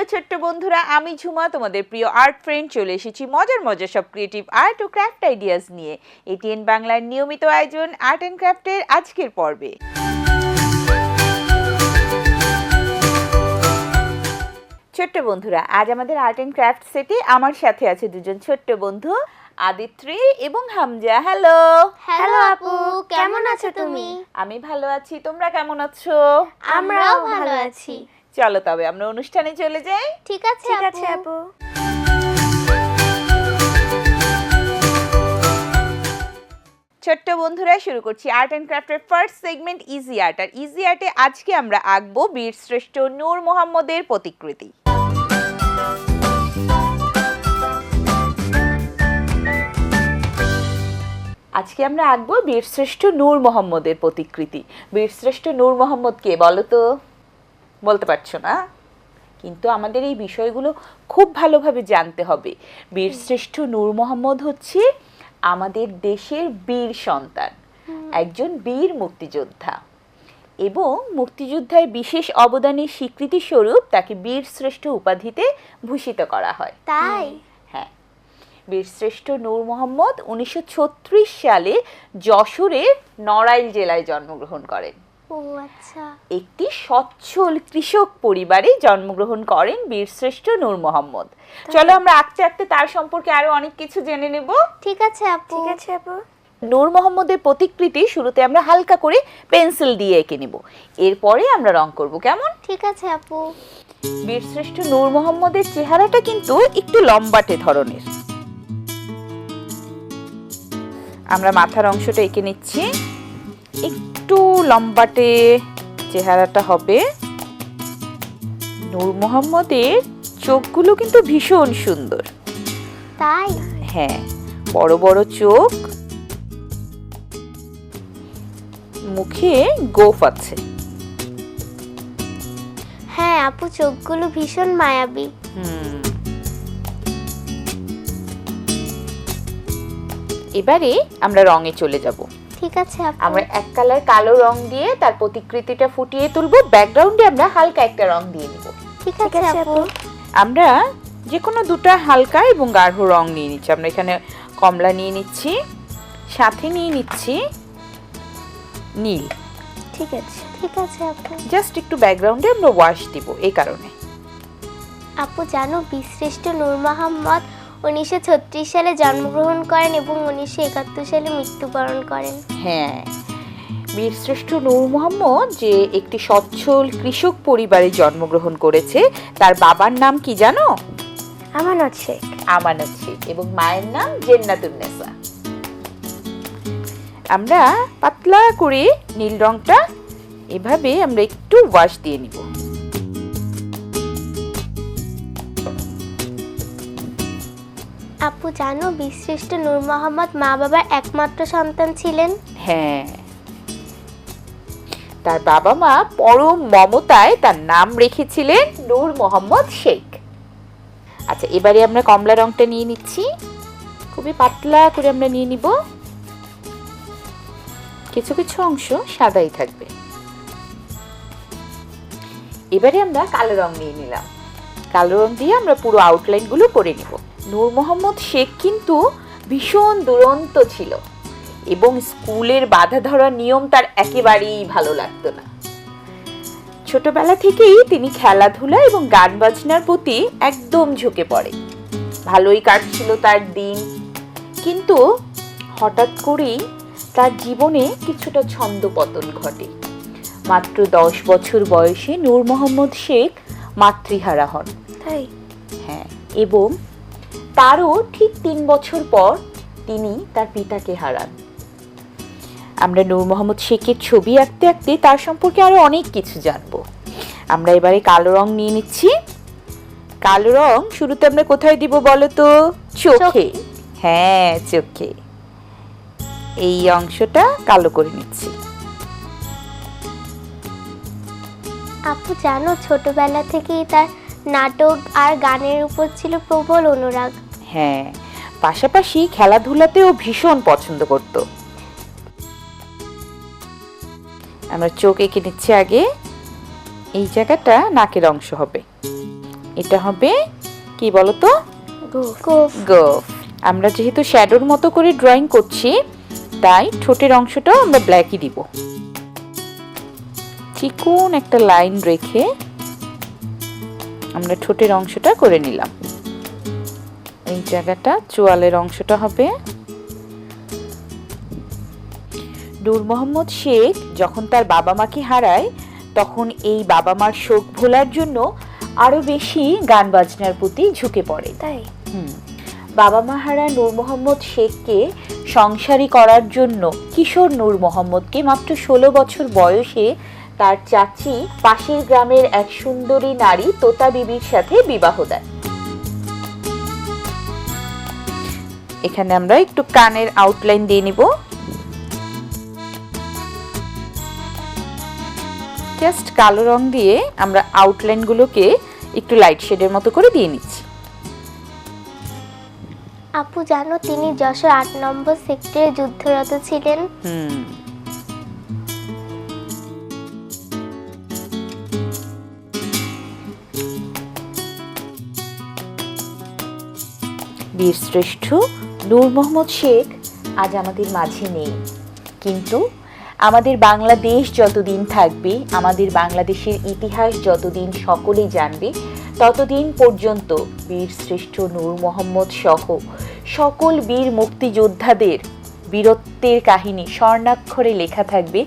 ছোট্ট বন্ধুরা, আমি ঝুমা তোমাদের প্রিয় আর্ট ফ্রেন্ড চলে এসেছি মজার মজার সব ক্রিয়েটিভ আর্ট ও ক্রাফট আইডিয়াস নিয়ে। এটিএন বাংলার নিয়মিত আয়োজন আর্ট অ্যান্ড ক্রাফটের আজকের পর্বে। ছোট্ট বন্ধুরা, আজ আমাদের আর্ট অ্যান্ড ক্রাফট সেটে আমার সাথে আছে দুজন ছোট্ট বন্ধু, আদিত্রি এবং হামজা। হ্যালো। হ্যালো আপু, কেমন আছো তুমি? আমি ভালো আছি, তোমরা কেমন আছো? আমরাও ভালো আছি। চলো তবে আমরা অনুষ্ঠানে চলে যাই। ঠিক আছে আপু। ছোট্ট বন্ধুরা, শুরু করছি আর্ট অ্যান্ড ক্রাফটের ফার্স্ট সেগমেন্ট ইজি আর্ট। আর ইজি আর্টে আজকে আমরা আঁকবো বীরশ্রেষ্ঠ নূর মোহাম্মদের প্রতিকৃতি। আজকে আমরা আঁকবো বীরশ্রেষ্ঠ নূর মোহাম্মদের প্রতিকৃতি। বীরশ্রেষ্ঠ নূর মোহাম্মদ কে বলো তো? বলতে পারছো না? কিন্তু আমাদের এই বিষয়গুলো খুব ভালোভাবে জানতে হবে। বীরশ্রেষ্ঠ নূর মোহাম্মদ হচ্ছে আমাদের দেশের বীর সন্তান, একজন বীর মুক্তিযোদ্ধা, এবং মুক্তিযুদ্ধের বিশেষ অবদানের স্বীকৃতি স্বরূপ তাকে বীরশ্রেষ্ঠ উপাধিতে ভূষিত করা হয়। তাই? হ্যাঁ, বীরশ্রেষ্ঠ নূর মোহাম্মদ 1936 সালে যশোরের নড়াইল জেলায় জন্মগ্রহণ করেন। ও আচ্ছা। একটি সচ্ছল কৃষক পরিবারে জন্মগ্রহণ করেন বীরশ্রেষ্ঠ নূর মোহাম্মদ। চলো আমরা আঁকতে আঁকতে তার সম্পর্কে আরো অনেক কিছু জেনে নেব। ঠিক আছে আপু। নূর মোহাম্মদের প্রতিকৃতি শুরুতে আমরা হালকা করে পেন্সিল দিয়ে এঁকে নেব, এরপরে আমরা রং করব। কেমন? ঠিক আছে আপু। বীরশ্রেষ্ঠ নূর মোহাম্মদের চেহারাটা কিন্তু একটু লম্বাটে ধরনের। আমরা মাথার অংশটা এঁকে নিচ্ছি, একটু লম্বাটে চেহারাটা হবে। নূর মোহাম্মদের চোখগুলো কিন্তু ভীষণ সুন্দর। তাই? হ্যাঁ, বড় বড় চোখ, মুখে গোঁফ আছে। হ্যাঁ আপু, চোখগুলো ভীষণ মায়াবী। এবারে আমরা রঙে চলে যাব। ঠিক আছে আপু। আমরা এক কালার কালো রং দিয়ে তার প্রতিকৃতিটা ফুটিয়ে তুলব। ব্যাকগ্রাউন্ডে আমরা হালকা একটা রং দিয়ে নিব। ঠিক আছে আপু। আমরা যে কোনো দুটো হালকা এবং গাঢ় রং নিয়ে নিচ্ছি। আমরা এখানে কমলা নিয়ে নিচ্ছি, সাথে নিয়ে নিচ্ছি নীল। ঠিক আছে আপু। জাস্ট একটু ব্যাকগ্রাউন্ডে আমরা ওয়াশ দিব এই কারণে। আপু জানো, বীরশ্রেষ্ঠ নূর মোহাম্মদ 1936 সালে জন্মগ্রহণ করেন এবং 1971 সালে মৃত্যুবরণ করেন। হ্যাঁ, বীরশ্রেষ্ঠ নূর মোহাম্মদ যে একটি সচ্ছল কৃষক পরিবারে জন্মগ্রহণ করেছে, তার বাবার নাম কি জানো? আমানত শেখ। আমানত শেখ, এবং মায়ের নাম জেন্নাতুন্নেসা। আমরা পাতলা করে নীল রংটা এভাবে আমরা একটু ওয়াশ দিয়ে নিব। আপু জানো, বীরশ্রেষ্ঠ নূর মোহাম্মদ মা বাবার একমাত্র সন্তান ছিলেন। হ্যাঁ, তার বাবা মা পরম মমতায় তার নাম রেখেছিলেন নূর মোহাম্মদ শেখ। আচ্ছা, এবারে আমরা কমলা রংটা নিয়ে নিচ্ছি, খুবই পাতলা করে আমরা নিয়ে নিব। কিছু কিছু অংশ সাদাই থাকবে। এবারে আমরা কালো রং নিয়ে নিলাম। কালো রং দিয়ে আমরা পুরো আউটলাইন গুলো করে নিব। নূর মোহাম্মদ শেখ কিন্তু ভীষণ দুরন্ত ছিল এবং স্কুলের বাধা ধরা নিয়ম তার একেবারেই ভালো লাগতো না। ছোটবেলা থেকেই তিনি খেলাধুলা এবং গান বাজনার প্রতি একদম ঝুঁকে পড়ে। ভালোই কাটছিল তার দিন, কিন্তু হঠাৎ করেই তার জীবনে কিছুটা ছন্দপতন ঘটে। মাত্র 10 বছর বয়সে নূর মোহাম্মদ শেখ মাতৃহারা হন। তাই? হ্যাঁ, এবং তারও ঠিক 3 বছর পর তিনি তার পিতাকে হারান। আমরা নূর মোহাম্মদ শেখের ছবি আঁকতে আঁকতে তার সম্পর্কে আরো অনেক কিছু জানবো। আমরা এবারে কালো রং নিয়ে নিচ্ছি। কালো রং শুরুতে আমরা কোথায় দিব বলো তো? চোখে। হ্যাঁ, চোখে এই অংশটা কালো করে নিচ্ছি। আপু জানো, ছোটবেলা থেকেই তার নাটক আর গানের উপর ছিল প্রবল অনুরাগ। হ্যাঁ, পাশাপাশি খেলাধুলাতেও ভীষণ পছন্দ করত। আমরা চোখ এঁকে নিচ্ছি আগে। এই জায়গাটা নাকের অংশ হবে। এটা হবে কি বলতো, গোফ। গোফ। আমরা যেহেতু শ্যাডোর মতো করে ড্রয়িং করছি, তাই ঠোঁটের অংশটাও আমরা ব্ল্যাকই দিব। চিকন একটা লাইন রেখে আমরা ঠোঁটের অংশটা করে নিলাম। এই জায়গাটা চোয়ালের অংশটা হবে। নূর মোহাম্মদ শেখ যখন তার বাবা মাকে হারায়, তখন এই বাবা মার শোক ভোলার জন্য আরো বেশি গান বাজনার প্রতি ঝুঁকে পড়ে। তাই বাবা মা হারা নূর মোহাম্মদ শেখকে সংসারী করার জন্য কিশোর নূর মোহাম্মদকে মাত্র 16 বছর বয়সে তার চাচি পাশের গ্রামের এক সুন্দরী নারী তোতা বিবির সাথে বিবাহ দেয়। এখানে আমরা একটু কানের আউটলাইন দিয়ে নিব। জাস্ট কালো রং দিয়ে আমরা আউটলাইন গুলোকে একটু লাইট শেডের মতো করে দিয়ে নিচ্ছি। আপু জানো তিনি যশোর 8 নম্বর সেক্টরে যুদ্ধরত ছিলেন। বীরশ্রেষ্ঠ নূর মোহাম্মদ শেখ আজ আমাদের মাঝে নেই, কিন্তু আমাদের বাংলাদেশ যতদিন থাকবে, আমাদের বাংলাদেশের ইতিহাস যতদিন সকলেই জানবে, ততদিন পর্যন্ত বীরশ্রেষ্ঠ নূর মোহাম্মদ সহ সকল বীর মুক্তিযোদ্ধাদের বীরত্বের কাহিনী স্বর্ণাক্ষরে লেখা থাকবে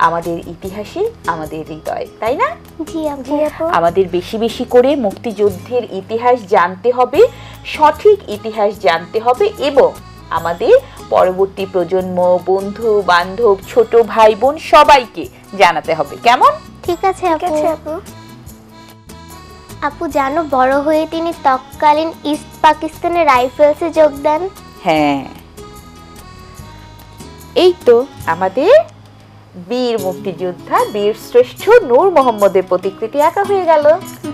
আমাদের ইতিহাসে, আমাদের হৃদয়ে, তাই না? জি আপু। আমাদের বেশি বেশি করে মুক্তিযুদ্ধের ইতিহাস জানতে হবে, সঠিক ইতিহাস জানতে হবে, এবং আমাদের পরবর্তী প্রজন্ম, বন্ধু বান্ধব, ছোট ভাই বোন সবাইকে জানাতে হবে। কেমন? ঠিক আছে আপু। আপু জানো বড় হয়ে তিনি তৎকালীন ইস্ট পাকিস্তানের রাইফেলসে যোগ দেন। হ্যাঁ, এই তো আমাদের বীর মুক্তিযোদ্ধা বীরশ্রেষ্ঠ নূর মোহাম্মদের প্রতিকৃতি আঁকা হয়ে গেল।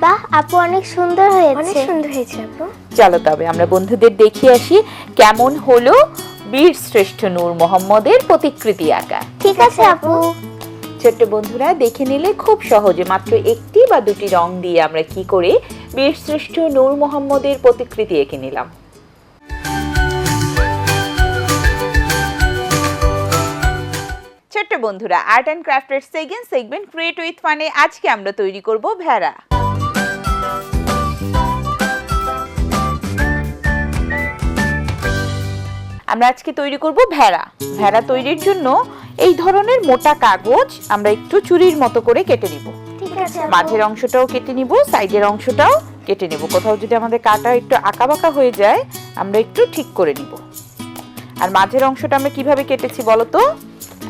বাহ আপু, অনেক সুন্দর হয়েছে। অনেক সুন্দর হয়েছে আপু। চলো তবে আমরা বন্ধুদের দেখিয়ে আসি কেমন হলো বীরশ্রেষ্ঠ নূর মোহাম্মদের প্রতিকৃতি আঁকা। ঠিক আছে আপু। ছোট্ট বন্ধুরা দেখে নিলে খুব সহজে মাত্র একটি বা দুটি রং দিয়ে আমরা কি করে বীরশ্রেষ্ঠ নূর মোহাম্মদের প্রতিকৃতি এঁকে নিলাম। ছোট্ট বন্ধুরা, আর্ট অ্যান্ড ক্রাফটের সেকেন্ড সেগমেন্ট ক্রিয়েট উইথ ফানে আজকে আমরা তৈরি করব ভেড়া। আমরা আজকে তৈরি করব ভেড়া। ভেড়া তৈরির জন্য এই ধরনের মোটা কাগজ আমরা একটু চুরির মতো করে কেটে নিব। ঠিক আছে। মাঝের অংশটাও কেটে নিব, সাইডের অংশটাও কেটে নেব। কোথাও যদি আমাদের কাটা একটু আঁকাবাঁকা হয়ে যায় আমরা একটু ঠিক করে নিব। আর মাঝের অংশটা আমরা কিভাবে কেটেছি বলো তো?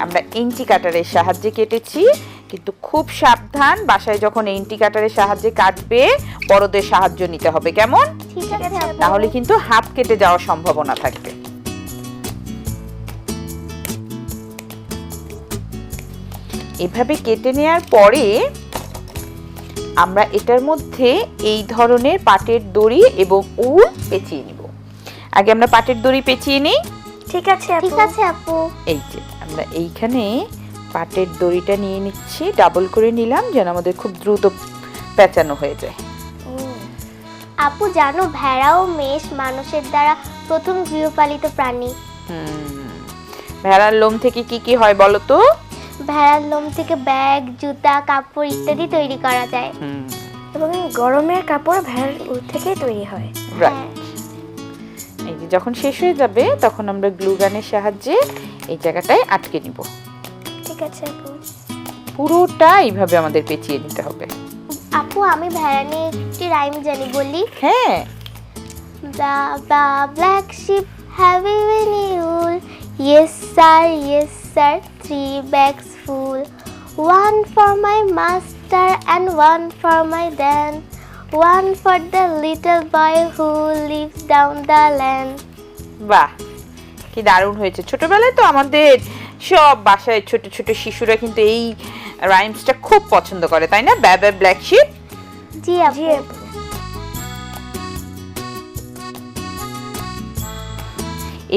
আমরা ইঞ্চি কাটারের সাহায্যে কেটেছি, কিন্তু খুব সাবধান, বাসায় যখন ইঞ্চি কাটারের সাহায্যে কাটবে বড়দের সাহায্য নিতে হবে। কেমন? ঠিক আছে। তাহলে কিন্তু হাত কেটে যাওয়ার সম্ভাবনা থাকবে। এভাবে কেটে নেওয়ার পরে আমরা এটার মধ্যে এই ধরনের পাটের দড়ি এবং উল পেঁচিয়ে নিব। আগে আমরা পাটের দড়ি পেঁচিয়ে নিই। ঠিক আছে আপু। এই যে আমরা এইখানে পাটের দড়িটা নিয়ে নিচ্ছি, ডাবল করে নিলাম যেন আমাদের খুব দ্রুত পেঁচানো হয়ে যায়। আপু জানো ভেড়া ও মেষ মানুষের দ্বারা প্রথম গৃহপালিত প্রাণী। ভেড়ার লোম থেকে কি কি হয় বলো তো? ভেড়ার লোম থেকে ব্যাগ, জুতা, কাপড় ইত্যাদি তৈরি করা যায়। এবং গরমের কাপড় ভেড়ার উল থেকে তৈরি হয়। রাইট। এই যে যখন শেষ হয়ে যাবে তখন আমরা গ্লু গানের সাহায্যে এই জায়গাটায় আটকে নিব। ঠিক আছে আপু। পুরোটা এইভাবে আমাদের পেঁচিয়ে নিতে হবে। আপু আমি ভেড়া নিয়ে একটি রাইম জানি, বলি? হ্যাঁ। The black sheep having any wool, yes sir, 3 bags full, 1 for my master and 1 for my Dan, 1 for the little boy who lives down the land. বাহ, কি দারুণ হয়েছে। ছোটবেলায় তো আমাদের সব বাসায় ছোট ছোট শিশুরা কিন্তু এই রাইমসটা খুব পছন্দ করে, তাই না? ব্যাবা ব্ল্যাক শিপ। জি আপু।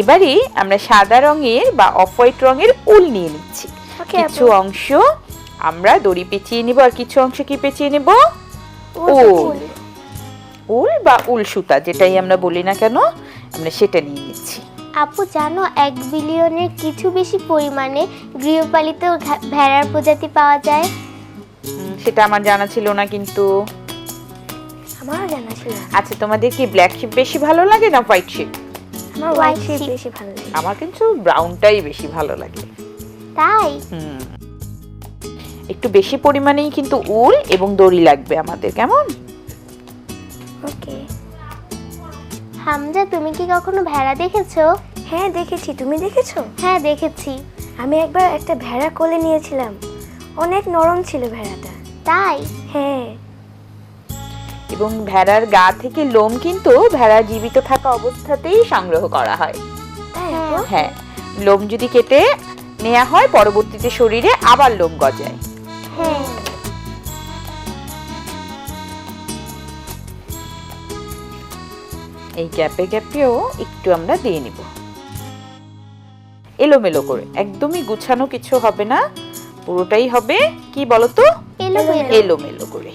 এবারে আমরা সাদা রঙের বা অফ হোয়াইট রঙের উল নিয়ে নিচ্ছি। কিছু অংশ আমরা দড়ি পেঁচিয়ে নিব আর কিছু অংশ কি পেঁচিয়ে নেব? উল। উল বা উল সুতা, যেটাই আমরা বলি না কেন, আমরা সেটা নিয়ে নিচ্ছি। আপু জানো 1 বিলিয়নের কিছু বেশি পরিমাণে গৃহপালিত ভেড়ার প্রজাতি পাওয়া যায়। সেটা আমার জানা ছিল না কিন্তু। আমারও জানা ছিল না। আচ্ছা, তোমাদের কি ব্ল্যাক শিপ বেশি ভালো লাগে না হোয়াইট শিপ? আমার হোয়াইট শিপ বেশি ভালো লাগে। আমার কিন্তু ব্রাউনটাই বেশি ভালো লাগে। তাই একটু বেশি পরিমাণেই কিন্তু উল এবং দড়ি লাগবে আমাদের, কেমন? ওকে। হামজা, তুমি কি কখনো ভেড়া দেখেছো? হ্যাঁ দেখেছি, তুমি দেখেছো? হ্যাঁ দেখেছি। আমি একবার একটা ভেড়া কোলে নিয়েছিলাম, অনেক নরম ছিল ভেড়াটা। তাই? হ্যাঁ। এবং ভেড়ার গা থেকে লোম কিন্তু ভেড়া জীবিত থাকা অবস্থাতেই সংগ্রহ করা হয়। তাই হ্যাঁ। আপু? হ্যাঁ, লোম যদি কেটে নেওয়া হয় পরবর্তীতে শরীরে আবার লোম গজায়। হ্যাঁ। এই গ্যাপে গ্যাপেও একটু আমরা দিয়ে নিব, এলোমেলো করে, একদমই গুছানো কিছু হবে না, পুরোটাই হবে কি বলতো, এলোমেলো করে।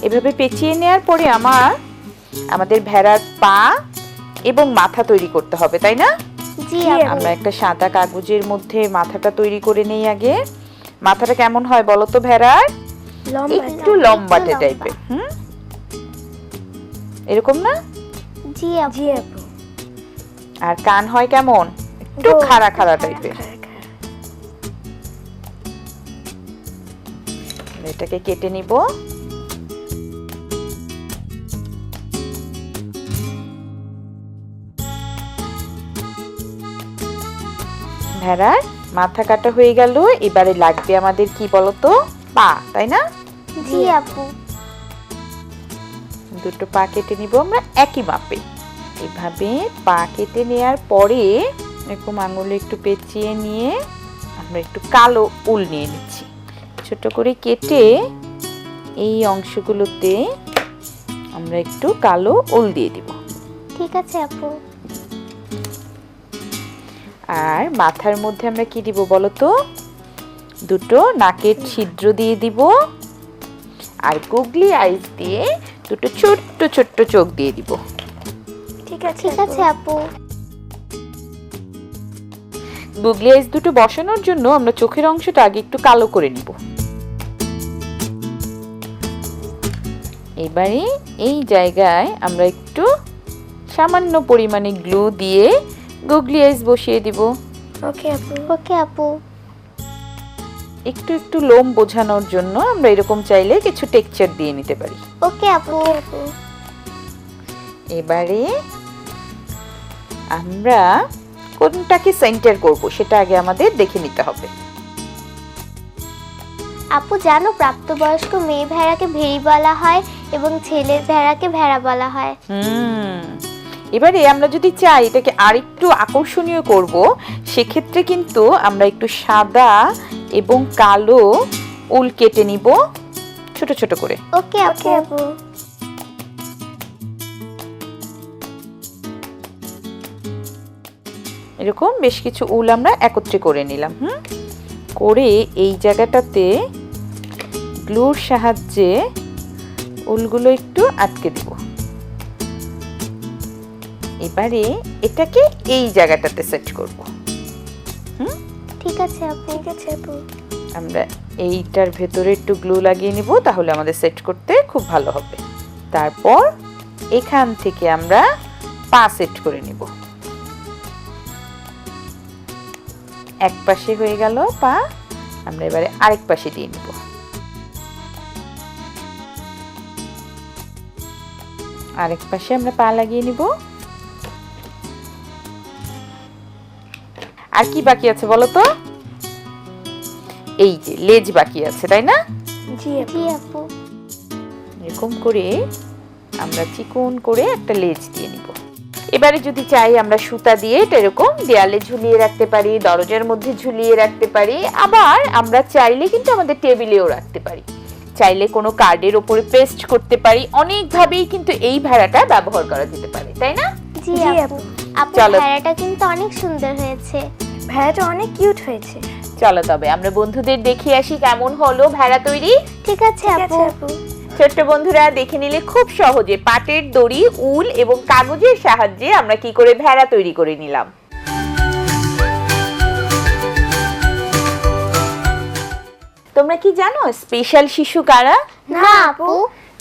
এভাবে পেঁচিয়ে নেওয়ার পরে আমাদের ভেড়ার পা এবং মাথা তৈরি করতে হবে, তাই না? জি আমরা একটা সাদা কাগজের মধ্যে মাথাটা তৈরি করে নেই আগে। মাথাটা কেমন হয় বলতো ভেড়ার? একটু লম্বাটে টাইপের। এরকম না? জি জি আপু। আর কান হয় কেমন? একটু খাড়া খাড়া টাইপের। এটাকে কেটে নিব। ভেড়ার মাথা কাটা হয়ে গেল, এবারে লাগবে আমাদের কি বলতো, পা, তাই না? জি আপু। দুটো পা কেটে নিব আমরা একই মাপে। এভাবে পা কেটে নেওয়ার পরে এরকম আঙুলে একটু পেঁচিয়ে নিয়ে আমরা একটু কালো উল নিয়ে নিচ্ছি। ছোট করে কেটে এই অংশগুলোতে আমরা একটু কালো উল দিয়ে দিব। ঠিক আছে আপু। আর মাথার মধ্যে আমরা কি দিব বলতো, দুটো নাকের ছিদ্র দিয়ে দিব, আর গুগলি আইস দিয়ে দুটো ছোট্ট ছোট্ট চোখ দিয়ে দিব। ঠিক আছে আপু। গুগলি আইস দুটো বসানোর জন্য আমরা চোখের অংশটা আগে একটু কালো করে নিব। এবারে এই জায়গায় আমরা একটু সামান্য পরিমাণে গ্লু দিয়ে গুগলি আইস বসিয়ে দিব। ওকে আপু। ওকে আপু। একটু একটু লোম বোঝানোর জন্য আমরা এরকম চাইলে কিছু টেক্সচার দিয়ে নিতে পারি। ওকে আপু। এবারে আমরা কোনটাকে সেন্টার করব সেটা আগে আমাদের দেখে নিতে হবে। আপু জানো প্রাপ্তবয়স্ক মেয়ে ভেড়াকে ভেড়ি বলা হয় এবং ছেলে ভেড়াকে ভেড়া বলা হয়। এবারে আমরা যদি চাই এটাকে আরেকটু আকর্ষণীয় করব, সেক্ষেত্রে কিন্তু আমরা একটু সাদা এবং কালো উল কেটে নিব ছোট ছোট করে। ওকে আপু। এরকম বেশ কিছু উল আমরা একত্রে করে নিলাম। করে এই জায়গাটাতে গ্লুর সাহায্যে উলগুলো একটু আটকে দিব। এবারে এটাকে এই জায়গাটাতে সেট করব। ঠিক আছে আপু। আমরা এইটার ভেতরে একটু গ্লু লাগিয়ে নিব, তাহলে আমাদের সেট করতে খুব ভালো হবে। তারপর এখান থেকে আমরা পা সেট করে নিব। এক পাশে হয়ে গেল পা, আমরা এবারে আরেক পাশে দিয়ে নিব। আরেক পাশে আমরা পা লাগিয়ে নিব। আর কি বাকি আছে বলো তো? এই যে লেজ বাকি আছে, তাই না? জি আপু। এরকম করে আমরা চিকন করে একটা লেজ দিয়ে নিব। এবারে যদি চাই আমরা সুতা দিয়ে এটা এরকম দেয়ালে ঝুলিয়ে রাখতে পারি, দরজার মধ্যে ঝুলিয়ে রাখতে পারি, আবার আমরা চাইলে কিন্তু আমাদের টেবিলেও রাখতে পারি, চাইলে কোনো কার্ডের উপরে পেস্ট করতে পারি। অনেকভাবেই কিন্তু এই ভেড়াটা ব্যবহার করা যেতে পারে, তাই না? জি আপু। আপু চলো। ভেড়াটা কিন্তু অনেক সুন্দর হয়েছে। ভেড়াটা অনেক কিউট হয়েছে। চলো তবে আমরা বন্ধুদের দেখিয়ে আসি কেমন হলো ভেড়া তৈরি। ঠিক আছে আপু। ছোট্ট বন্ধুরা, দেখে নিলে খুব সহজে পাটের দড়ি, উল এবং কাগজের সাহায্যে আমরা কি করে ভেড়া তৈরি করে নিলাম। তোমরা কি জানো স্পেশাল শিশু কারা? না আপু।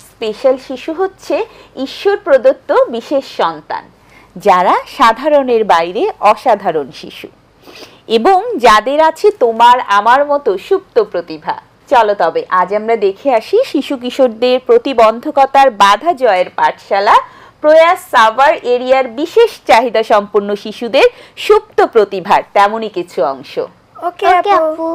স্পেশাল শিশু হচ্ছে ঈশ্বর প্রদত্ত বিশেষ সন্তান, যারা সাধারণের বাইরে অসাধারণ শিশু এবং যাদের আছে তোমার আমার মতো সুপ্ত প্রতিভা। চলো তবে আজ আমরা দেখে আসি শিশু কিশোরদের প্রতিবন্ধকতার বাধা জয়ের পাঠশালা প্রয়াস সাভার এরিয়ার বিশেষ চাহিদা সম্পন্ন শিশুদের সুপ্ত প্রতিভার তেমনই কিছু অংশ। ওকে আপু।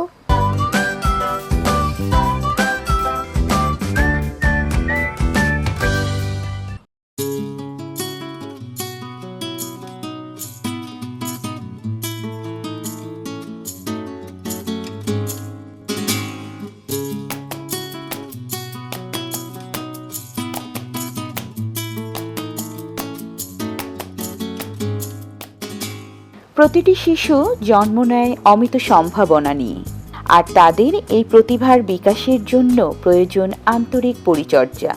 প্রতিটি শিশু জন্ম নেয় অমিত সম্ভাবনা নিয়ে, আর তাদের এই প্রতিভার বিকাশের জন্য প্রয়োজন আন্তরিক পরিচর্যা।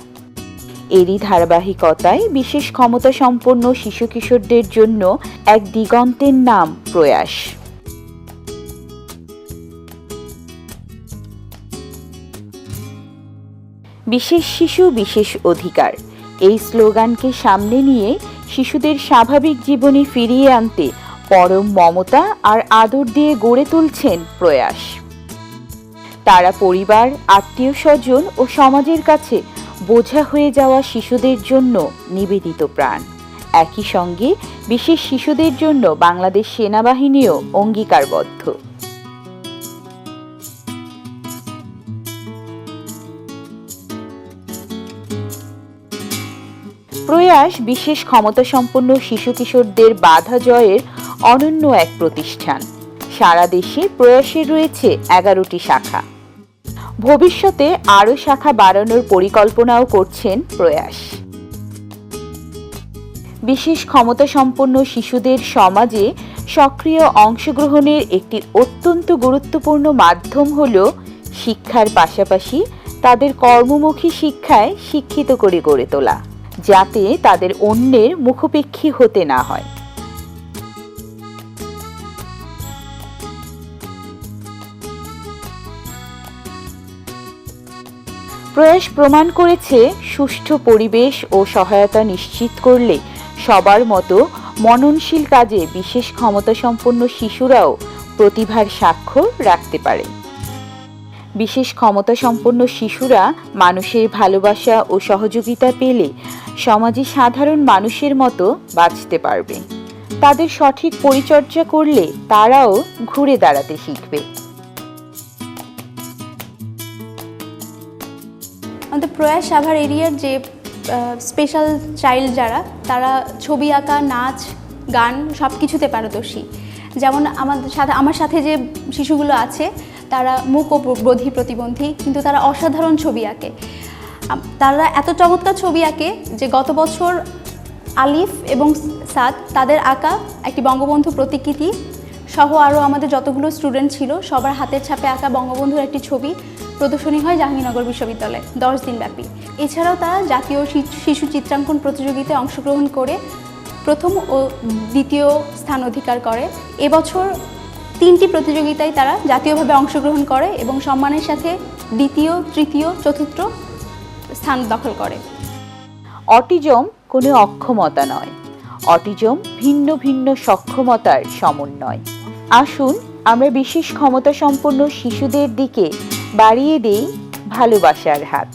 এরই ধারাবাহিকতায় বিশেষ ক্ষমতা সম্পন্ন শিশু কিশোরদের জন্য এক দিগন্তের নাম প্রয়াস। বিশেষ শিশু বিশেষ অধিকার এই স্লোগানকে সামনে নিয়ে শিশুদের স্বাভাবিক জীবনে ফিরিয়ে আনতে পরম মমতা আর আদর দিয়ে গড়ে তুলছেন প্রয়াস। তারা পরিবার, আত্মীয় স্বজন ও সমাজের কাছে বোঝা হয়ে যাওয়া শিশুদের জন্য নিবেদিত প্রাণ। একই সঙ্গে বিশেষ শিশুদের জন্য বাংলাদেশ সেনাবাহিনীও অঙ্গীকারবদ্ধ। প্রয়াস বিশেষ ক্ষমতা সম্পন্ন শিশু কিশোরদের বাধা জয়ের অনন্য এক প্রতিষ্ঠান। সারা দেশে প্রয়াসের রয়েছে 11টি শাখা। ভবিষ্যতে আরও শাখা বাড়ানোর পরিকল্পনাও করছেন প্রয়াস। বিশেষ ক্ষমতা সম্পন্ন শিশুদের সমাজে সক্রিয় অংশগ্রহণের একটি অত্যন্ত গুরুত্বপূর্ণ মাধ্যম হল শিক্ষার পাশাপাশি তাদের কর্মমুখী শিক্ষায় শিক্ষিত করে গড়ে তোলা, যাতে তাদের অন্যের মুখাপেক্ষী হতে না হয়। প্রয়াস প্রমাণ করেছে সুষ্ঠু পরিবেশ ও সহায়তা নিশ্চিত করলে সবার মতো মননশীল কাজে বিশেষ ক্ষমতা সম্পন্ন শিশুরাও প্রতিভার স্বাক্ষর রাখতে পারে। বিশেষ ক্ষমতা সম্পন্ন শিশুরা মানুষের ভালোবাসা ও সহযোগিতা পেলে সমাজে সাধারণ মানুষের মতো বাঁচতে পারবে। তাদের সঠিক পরিচর্যা করলে তারাও ঘুরে দাঁড়াতে শিখবে। আমাদের প্রয়াস সাভার এরিয়ার যে স্পেশাল চাইল্ড যারা, তারা ছবি আঁকা, নাচ, গান সব কিছুতে পারদর্শী। যেমন আমার সাথে যে শিশুগুলো আছে তারা মুক ও বধির প্রতিবন্ধী, কিন্তু তারা অসাধারণ ছবি আঁকে। তারা এত চমৎকার ছবি আঁকে যে গত বছর আলিফ এবং সাদ তাদের আঁকা একটি বঙ্গবন্ধু প্রতিকৃতি সহ আরও আমাদের যতগুলো স্টুডেন্ট ছিল সবার হাতের ছাপে আঁকা বঙ্গবন্ধুর একটি ছবি প্রদর্শনী হয় জাহাঙ্গীরনগর বিশ্ববিদ্যালয়ে 10 দিন ব্যাপী। এছাড়াও তারা জাতীয় শিশু চিত্রাঙ্কন প্রতিযোগিতায় অংশগ্রহণ করে প্রথম ও দ্বিতীয় স্থান অধিকার করে। এবছর 3টি প্রতিযোগিতায় তারা জাতীয়ভাবে অংশগ্রহণ করে এবং সম্মানের সাথে দ্বিতীয়, তৃতীয়, চতুর্থ স্থান দখল করে। অটিজম কোনো অক্ষমতা নয়, অটিজম ভিন্ন ভিন্ন সক্ষমতার সমন্বয়। আসুন আমরা বিশেষ ক্ষমতা সম্পন্ন শিশুদের দিকে বাড়িয়ে দেই ভালোবাসার হাত।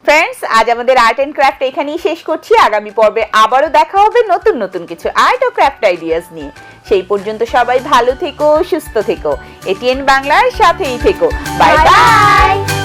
ফ্রেন্ডস, আজ আমাদের আর্ট এন্ড ক্রাফট এখানেই শেষ করছি। আগামী পর্বে আবারও দেখা হবে নতুন নতুন কিছু আর্ট ও ক্রাফট আইডিয়াস নিয়ে। সেই পর্যন্ত সবাই ভালো থেকো, সুস্থ থেকো, এটিএন বাংলার সাথেই থেকো। Bye bye.